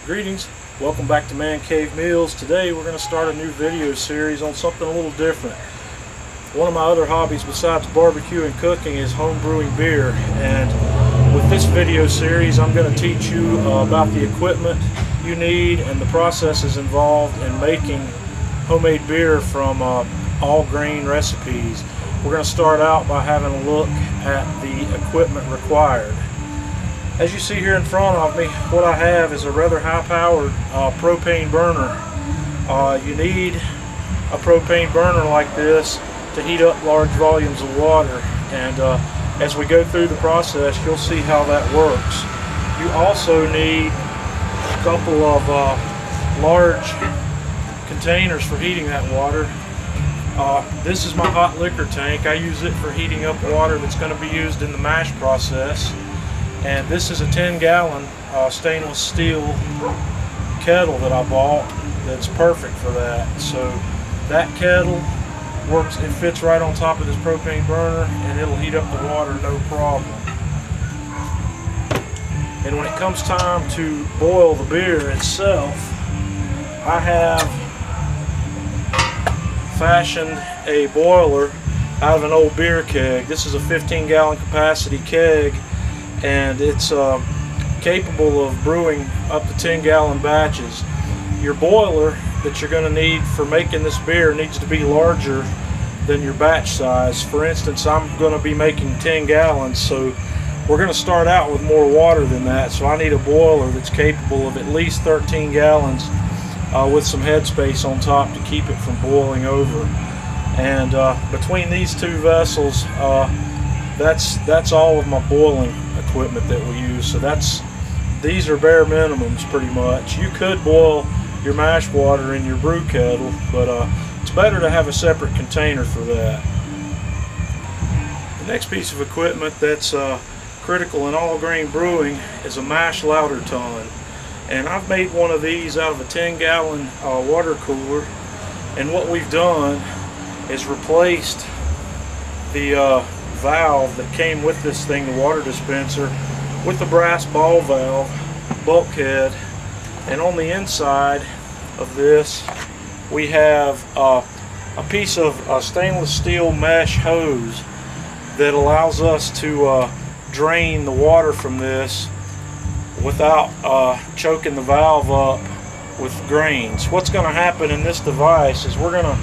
Greetings, welcome back to Man Cave Meals. Today we're going to start a new video series on something a little different. One of my other hobbies besides barbecue and cooking is home brewing beer, and with this video series I'm going to teach you about the equipment you need and the processes involved in making homemade beer from all grain recipes. We're going to start out by having a look at the equipment required. As you see here in front of me, what I have is a rather high-powered propane burner. You need a propane burner like this to heat up large volumes of water, and as we go through the process you'll see how that works. You also need a couple of large containers for heating that water. This is my hot liquor tank. I use it for heating up water that's going to be used in the mash process. And this is a 10-gallon stainless steel kettle that I bought that's perfect for that. So that kettle works, it fits right on top of this propane burner and it'll heat up the water no problem. And when it comes time to boil the beer itself, I have fashioned a boiler out of an old beer keg. This is a 15-gallon capacity keg, and it's capable of brewing up to 10-gallon batches. Your boiler that you're going to need for making this beer needs to be larger than your batch size. For instance, I'm going to be making 10 gallons, so we're going to start out with more water than that, so I need a boiler that's capable of at least 13 gallons with some headspace on top to keep it from boiling over. And between these two vessels, that's all of my boiling equipment that we use. So these are bare minimums pretty much. You could boil your mash water in your brew kettle, but it's better to have a separate container for that. The next piece of equipment that's critical in all grain brewing is a mash lauter tun, and I've made one of these out of a 10-gallon water cooler. And what we've done is replaced the valve that came with this thing, the water dispenser, with the brass ball valve bulkhead. And on the inside of this we have a piece of stainless steel mesh hose that allows us to drain the water from this without choking the valve up with grains. What's going to happen in this device is we're going to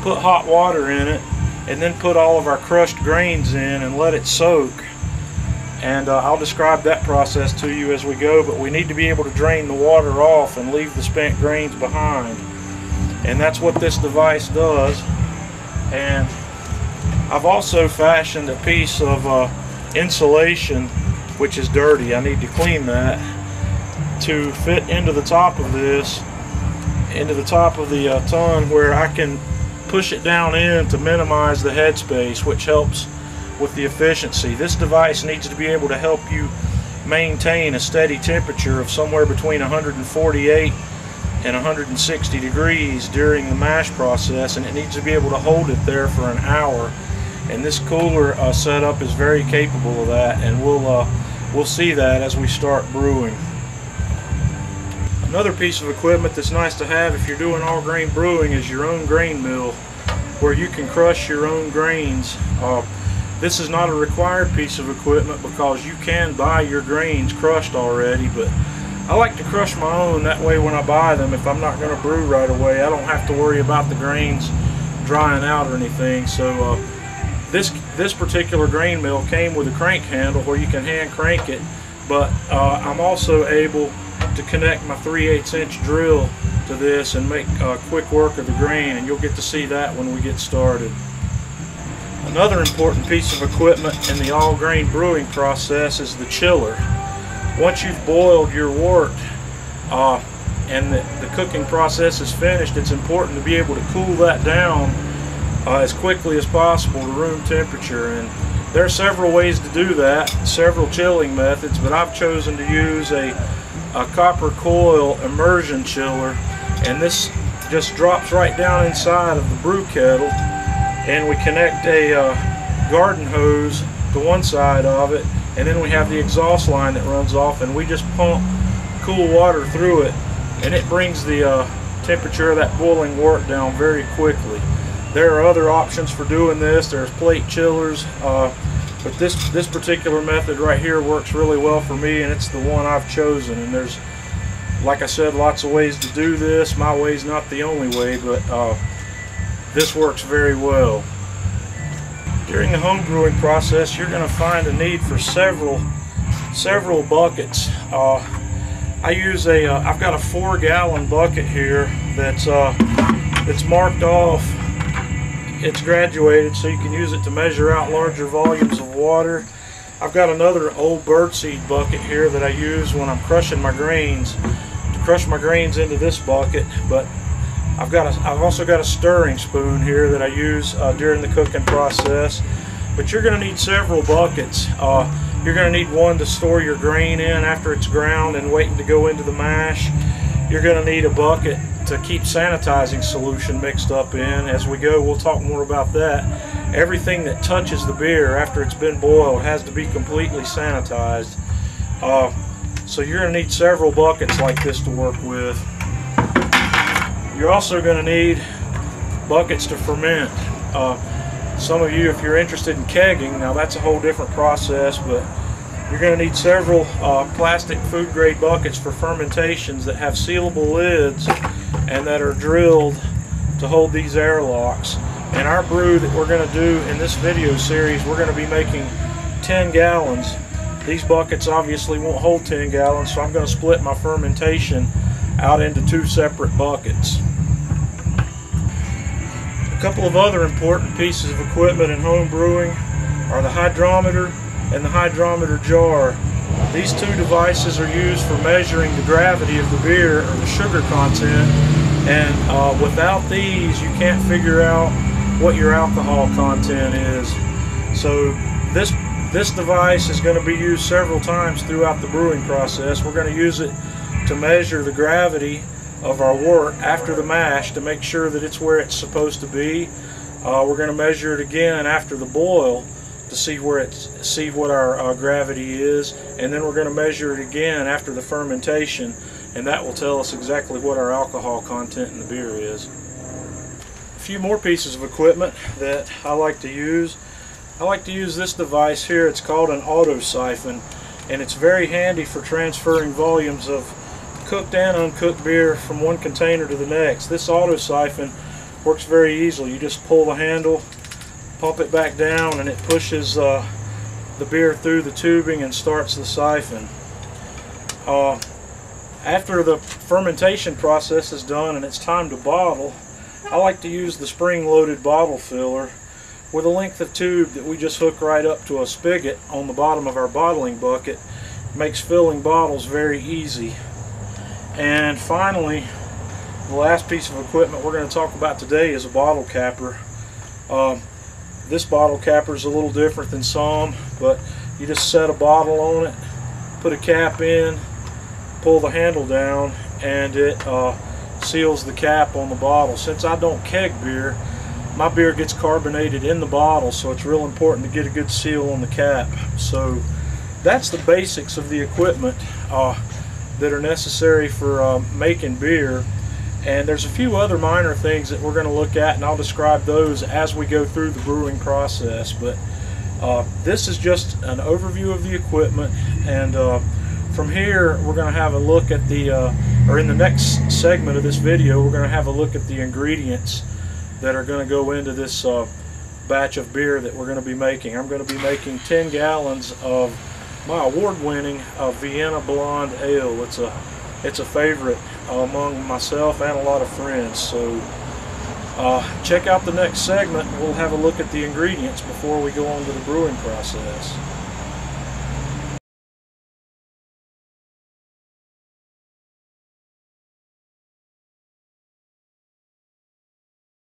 put hot water in it and then put all of our crushed grains in and let it soak. And I'll describe that process to you as we go, but we need to be able to drain the water off and leave the spent grains behind. And that's what this device does. And I've also fashioned a piece of insulation, which is dirty. I need to clean that, to fit into the top of this, into the top of the tun, where I can push it down in to minimize the headspace, which helps with the efficiency. This device needs to be able to help you maintain a steady temperature of somewhere between 148 and 160 degrees during the mash process, and it needs to be able to hold it there for an hour. And this cooler setup is very capable of that, and we'll see that as we start brewing. Another piece of equipment that's nice to have if you're doing all grain brewing is your own grain mill, where you can crush your own grains. This is not a required piece of equipment because you can buy your grains crushed already, but I like to crush my own. That way when I buy them, if I'm not going to brew right away, I don't have to worry about the grains drying out or anything. So this particular grain mill came with a crank handle where you can hand crank it, but I'm also able to connect my 3/8 inch drill to this and make quick work of the grain, and you'll get to see that when we get started. Another important piece of equipment in the all grain brewing process is the chiller. Once you've boiled your wort and the cooking process is finished, it's important to be able to cool that down as quickly as possible to room temperature. And there are several ways to do that, several chilling methods, but I've chosen to use a copper coil immersion chiller, and this just drops right down inside of the brew kettle, and we connect a garden hose to one side of it, and then we have the exhaust line that runs off, and we just pump cool water through it, and it brings the temperature of that boiling wort down very quickly. There are other options for doing this. There's plate chillers, but this particular method right here works really well for me, and it's the one I've chosen. And there's, like I said, lots of ways to do this. My way's not the only way, but this works very well. During the home brewing process, you're going to find a need for several buckets. I've got a 4-gallon bucket here that's marked off. It's graduated so you can use it to measure out larger volumes of water. I've got another old birdseed bucket here that I use when I'm crushing my grains, to crush my grains into this bucket. But I've also got a stirring spoon here that I use during the cooking process. But you're going to need several buckets. You're going to need one to store your grain in after it's ground and waiting to go into the mash. You're going to need a bucket to keep sanitizing solution mixed up in. As we go, we'll talk more about that. Everything that touches the beer after it's been boiled has to be completely sanitized. So you're going to need several buckets like this to work with. You're also going to need buckets to ferment. Some of you, if you're interested in kegging, now that's a whole different process, but you're going to need several plastic food grade buckets for fermentations that have sealable lids and that are drilled to hold these airlocks. And our brew that we're going to do in this video series, we're going to be making 10 gallons. These buckets obviously won't hold 10 gallons, so I'm going to split my fermentation out into 2 separate buckets. A couple of other important pieces of equipment in home brewing are the hydrometer and the hydrometer jar. These 2 devices are used for measuring the gravity of the beer or the sugar content, and without these you can't figure out what your alcohol content is. So this device is going to be used several times throughout the brewing process. We're going to use it to measure the gravity of our wort after the mash to make sure that it's where it's supposed to be. We're going to measure it again after the boil to see what our gravity is, and then we're going to measure it again after the fermentation, and that will tell us exactly what our alcohol content in the beer is. A few more pieces of equipment that I like to use. I like to use this device here. It's called an auto siphon, and it's very handy for transferring volumes of cooked and uncooked beer from one container to the next. This auto siphon works very easily. You just pull the handle, pump it back down, and it pushes the beer through the tubing and starts the siphon. After the fermentation process is done and it's time to bottle, I like to use the spring-loaded bottle filler with a length of tube that we just hook right up to a spigot on the bottom of our bottling bucket. It makes filling bottles very easy. And finally, the last piece of equipment we're going to talk about today is a bottle capper. This bottle capper is a little different than some, but you just set a bottle on it, put a cap in, pull the handle down, and it seals the cap on the bottle. Since I don't keg beer, my beer gets carbonated in the bottle, so it's real important to get a good seal on the cap. So that's the basics of the equipment that are necessary for making beer. And there's a few other minor things that we're going to look at, and I'll describe those as we go through the brewing process. But this is just an overview of the equipment, and from here we're going to have a look at the, or in the next segment of this video, we're going to have a look at the ingredients that are going to go into this batch of beer that we're going to be making. I'm going to be making 10 gallons of my award-winning Vienna Blonde Ale. It's a favorite among myself and a lot of friends. So check out the next segment and we'll have a look at the ingredients before we go on to the brewing process.